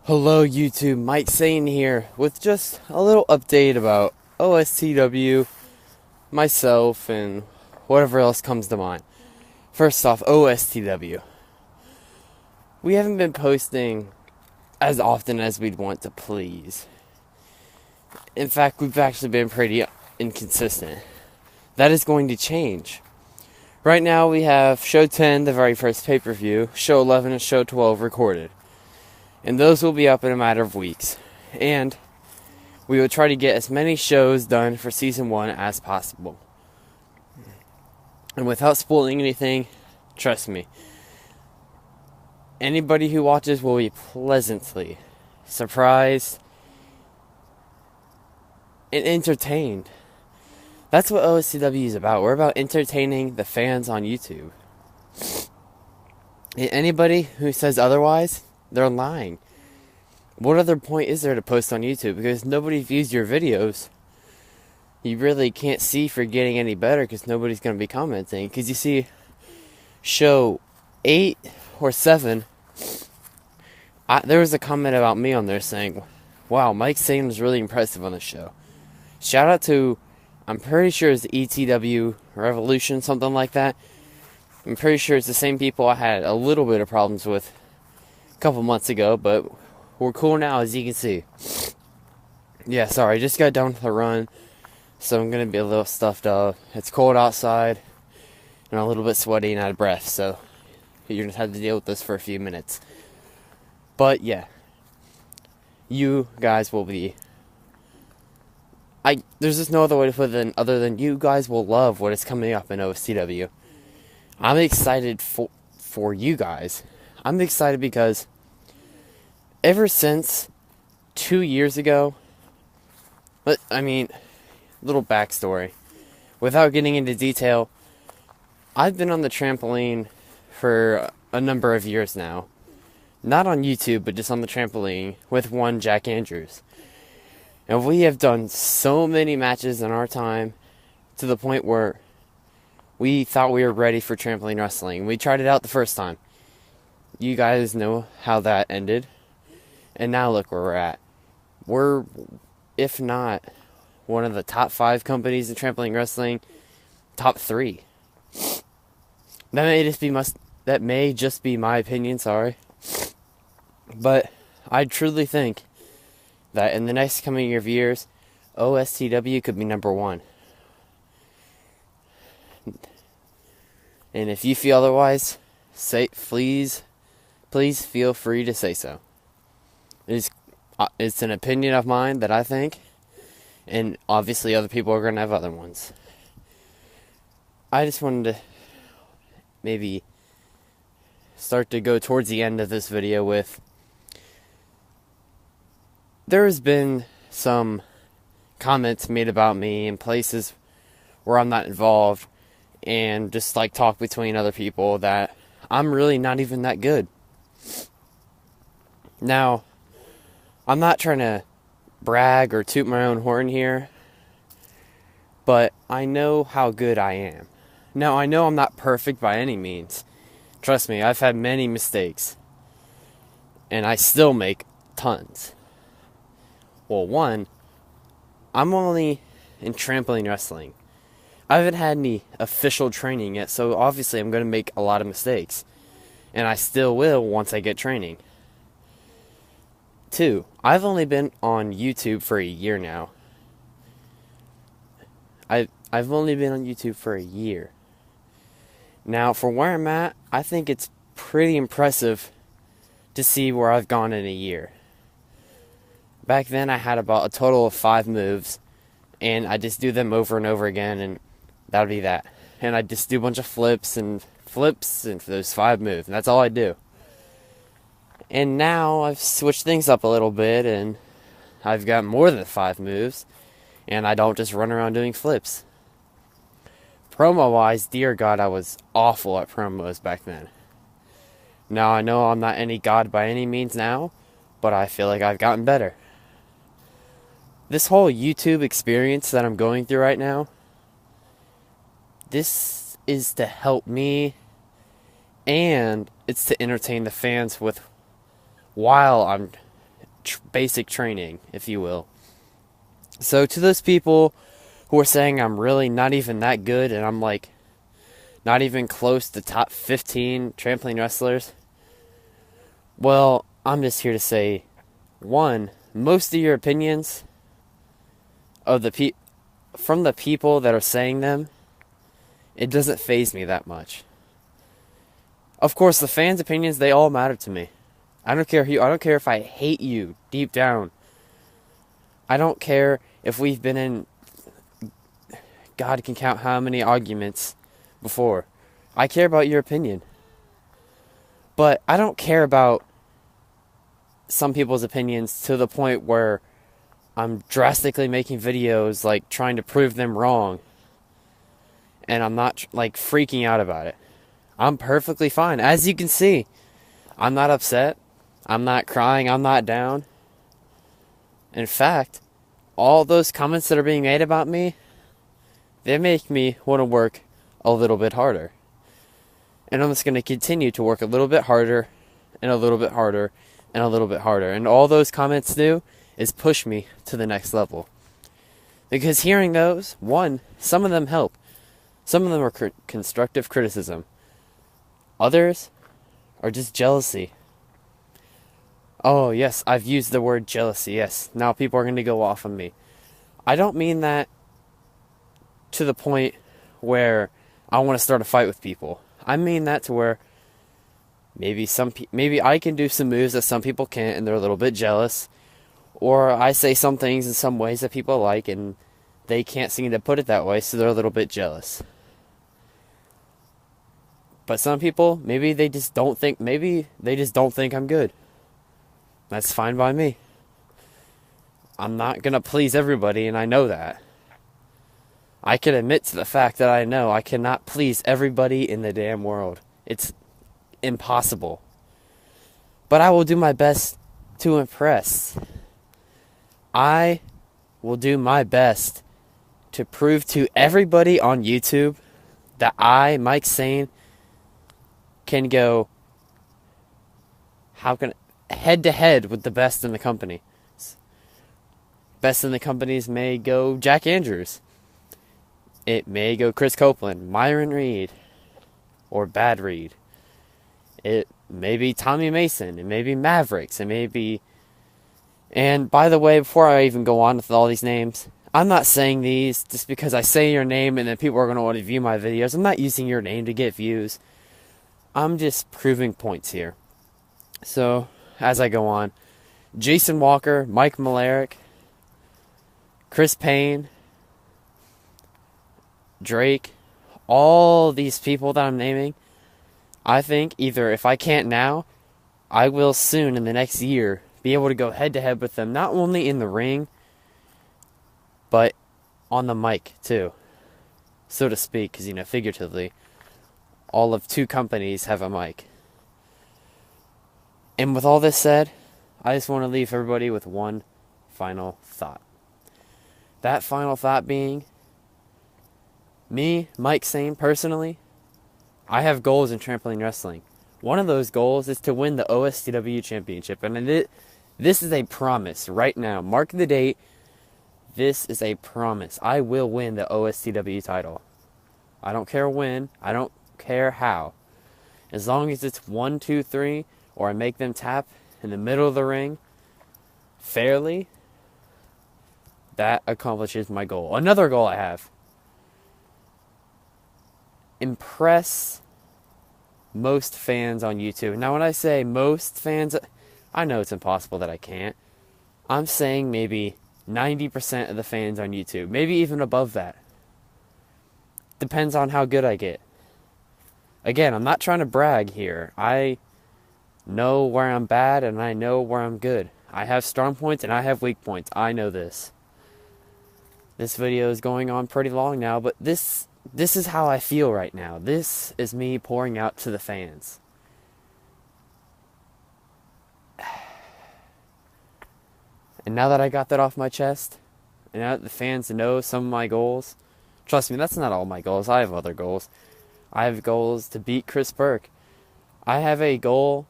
Hello YouTube, Mike Sane here with just a little update about OSTW, myself, and whatever else comes to mind. First off, OSTW. We haven't been posting as often as we'd want to please. In fact, we've actually been pretty inconsistent. That is going to change. Right now we have Show 10, the very first pay-per-view, Show 11 and Show 12 recorded. And those will be up in a matter of weeks. And we will try to get as many shows done for Season 1 as possible. And without spoiling anything, trust me, anybody who watches will be pleasantly surprised and entertained. That's what OSCW is about. We're about entertaining the fans on YouTube. And anybody who says otherwise, they're lying. What other point is there to post on YouTube? Because nobody views your videos. You really can't see if you're getting any better because nobody's going to be commenting. Because you see, show 8 or 7, there was a comment about me on there saying, wow, Mike Sane was really impressive on the show. Shout out to, I'm pretty sure it's ETW Revolution, something like that. I'm pretty sure it's the same people I had a little bit of problems with couple months ago, but we're cool now, as you can see. Yeah, sorry, I just got done with a run, so I'm gonna be a little stuffed up. It's cold outside, and a little bit sweaty and out of breath, so you're gonna have to deal with this for a few minutes. But yeah, you guys will be. There's just no other way to put it other than you guys will love what is coming up in OSTW. I'm excited for you guys. I'm excited because ever since 2 years ago, little backstory. Without getting into detail, I've been on the trampoline for a number of years now. Not on YouTube, but just on the trampoline with one Jack Andrews. And we have done so many matches in our time to the point where we thought we were ready for trampoline wrestling. We tried it out the first time. You guys know how that ended. And now look where we're at. We're, if not one of the top 5 companies in trampoline wrestling, top 3. That may just be my opinion, sorry. But I truly think that in the next coming years, OSTW could be number 1. And if you feel otherwise, please feel free to say so. It's an opinion of mine that I think, and obviously other people are going to have other ones. I just wanted to maybe start to go towards the end of this video with, there has been some comments made about me in places where I'm not involved, and just like talk between other people that I'm really not even that good. Now, I'm not trying to brag or toot my own horn here, but I know how good I am. Now, I know I'm not perfect by any means. Trust me, I've had many mistakes, and I still make tons. Well, one, I'm only in trampoline wrestling. I haven't had any official training yet, so obviously I'm going to make a lot of mistakes. And I still will once I get training. 2, I've only been on YouTube for a year now. I've only been on YouTube for a year. Now, for where I'm at, I think it's pretty impressive to see where I've gone in a year. Back then, I had about a total of 5 moves, and I just do them over and over again, and that would be that. And I just do a bunch of flips and for those 5 moves, and that's all I do. And now I've switched things up a little bit, and I've got more than 5 moves, and I don't just run around doing flips. Promo-wise, dear God, I was awful at promos back then. Now, I know I'm not any god by any means now, but I feel like I've gotten better. This whole YouTube experience that I'm going through right now, this is to help me, and it's to entertain the fans with while I'm basic training, if you will. So to those people who are saying I'm really not even that good and I'm like not even close to top 15 trampoline wrestlers, well, I'm just here to say, one, most of your opinions of from the people that are saying them, it doesn't faze me that much. Of course, the fans' opinions, they all matter to me. I don't care if I hate you deep down. I don't care if we've been in, God can count how many arguments before. I care about your opinion. But I don't care about some people's opinions to the point where I'm drastically making videos like trying to prove them wrong. And I'm not like freaking out about it. I'm perfectly fine. As you can see, I'm not upset. I'm not crying. I'm not down. In fact, all those comments that are being made about me, they make me want to work a little bit harder. And I'm just going to continue to work a little bit harder and a little bit harder and a little bit harder. And all those comments do is push me to the next level. Because hearing those, one, some of them help. Some of them are constructive criticism. Others are just jealousy. Oh, yes, I've used the word jealousy, yes. Now people are going to go off on me. I don't mean that to the point where I want to start a fight with people. I mean that to where maybe I can do some moves that some people can't and they're a little bit jealous. Or I say some things in some ways that people like and they can't seem to put it that way, so they're a little bit jealous. But some people, maybe they just don't think I'm good. That's fine by me. I'm not going to please everybody, and I know that. I can admit to the fact that I know I cannot please everybody in the damn world. It's impossible. But I will do my best to impress. I will do my best to prove to everybody on YouTube that I, Mike Sane, can go head to head with the best in the company. Best in the companies may go Jack Andrews. It may go Chris Copeland, Myron Reed, or Bad Reed. It may be Tommy Mason. It may be Mavericks. It may be... And by the way, before I even go on with all these names, I'm not saying these just because I say your name and then people are going to want to view my videos. I'm not using your name to get views. I'm just proving points here. So, as I go on, Jason Walker, Mike Malarick, Chris Payne, Drake, all these people that I'm naming, I think either if I can't now, I will soon in the next year be able to go head to head with them, not only in the ring, but on the mic too, so to speak, because, figuratively, all of two companies have a mic. And with all this said, I just want to leave everybody with one final thought. That final thought being, me, Mike Sane, personally, I have goals in trampoline wrestling. One of those goals is to win the OSTW championship. And this is a promise right now. Mark the date. This is a promise. I will win the OSTW title. I don't care when. I don't care how. As long as it's 1, 2, 3, or I make them tap in the middle of the ring fairly, that accomplishes my goal. Another goal I have: impress most fans on YouTube. Now, when I say most fans, I know it's impossible that I can't. I'm saying maybe 90% of the fans on YouTube. Maybe even above that. Depends on how good I get. Again, I'm not trying to brag here. I know where I'm bad and I know where I'm good. I have strong points and I have weak points. I know this. This video is going on pretty long now, but this is how I feel right now. This is me pouring out to the fans. And now that I got that off my chest, and now that the fans know some of my goals, trust me, that's not all my goals. I have other goals. I have goals to beat Chris Burke. I have a goal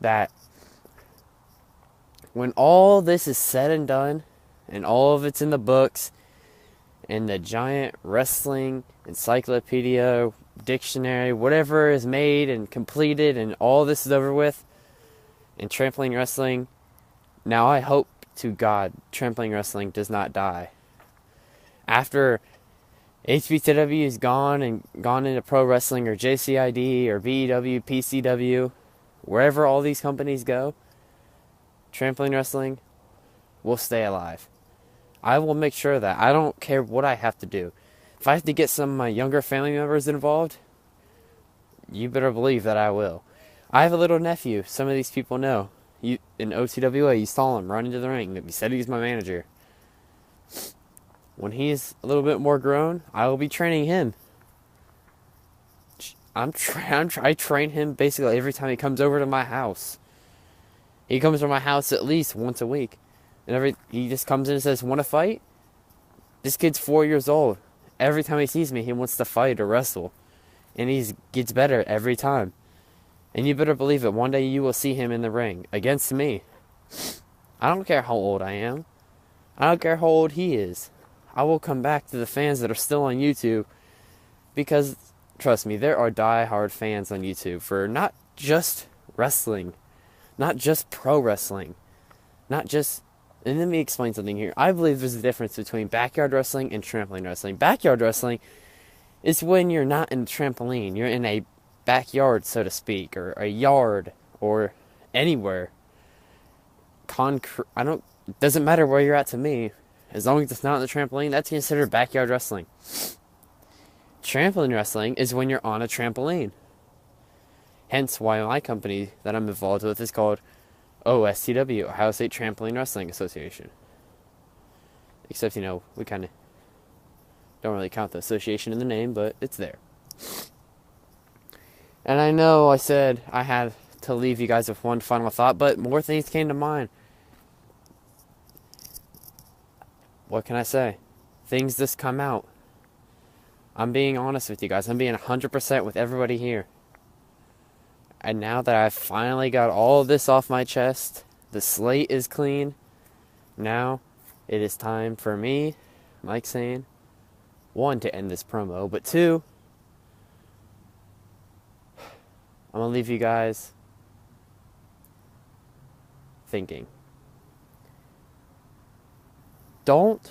that when all this is said and done, and all of it's in the books, and the giant wrestling encyclopedia, dictionary, whatever is made and completed, and all this is over with, and trampoline wrestling, now I hope to God trampoline wrestling does not die. After HBTW is gone and gone into pro wrestling or JCID or BEW, PCW, wherever all these companies go, trampoline wrestling will stay alive. I will make sure that. I don't care what I have to do. If I have to get some of my younger family members involved, you better believe that I will. I have a little nephew. Some of these people know. In OTWA, you saw him run into the ring. He said he's my manager. When he's a little bit more grown, I will be training him. I train him basically every time he comes over to my house. He comes to my house at least once a week. And he just comes in and says, "Want to fight?" This kid's 4 years old. Every time he sees me, he wants to fight or wrestle. And he gets better every time. And you better believe it, one day you will see him in the ring against me. I don't care how old I am. I don't care how old he is. I will come back to the fans that are still on YouTube, because, trust me, there are die-hard fans on YouTube for not just wrestling, not just pro wrestling, not just... And let me explain something here. I believe there's a difference between backyard wrestling and trampoline wrestling. Backyard wrestling is when you're not in a trampoline. You're in a backyard, so to speak, or a yard, or anywhere. It doesn't matter where you're at to me. As long as it's not on the trampoline, that's considered backyard wrestling. Trampoline wrestling is when you're on a trampoline. Hence why my company that I'm involved with is called OSTW, Ohio State Trampoline Wrestling Association. Except, we kind of don't really count the association in the name, but it's there. And I know I said I had to leave you guys with one final thought, but more things came to mind. What can I say? Things just come out. I'm being honest with you guys. I'm being 100% with everybody here. And now that I've finally got all of this off my chest, the slate is clean, now it is time for me, Mike Sane, 1, to end this promo, but 2, I'm going to leave you guys thinking. Don't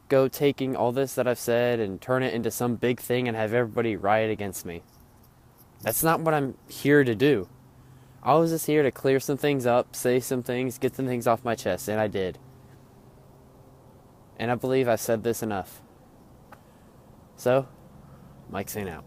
go taking all this that I've said and turn it into some big thing and have everybody riot against me. That's not what I'm here to do. I was just here to clear some things up, say some things, get some things off my chest, and I did. And I believe I've said this enough. So, Mike Sane out.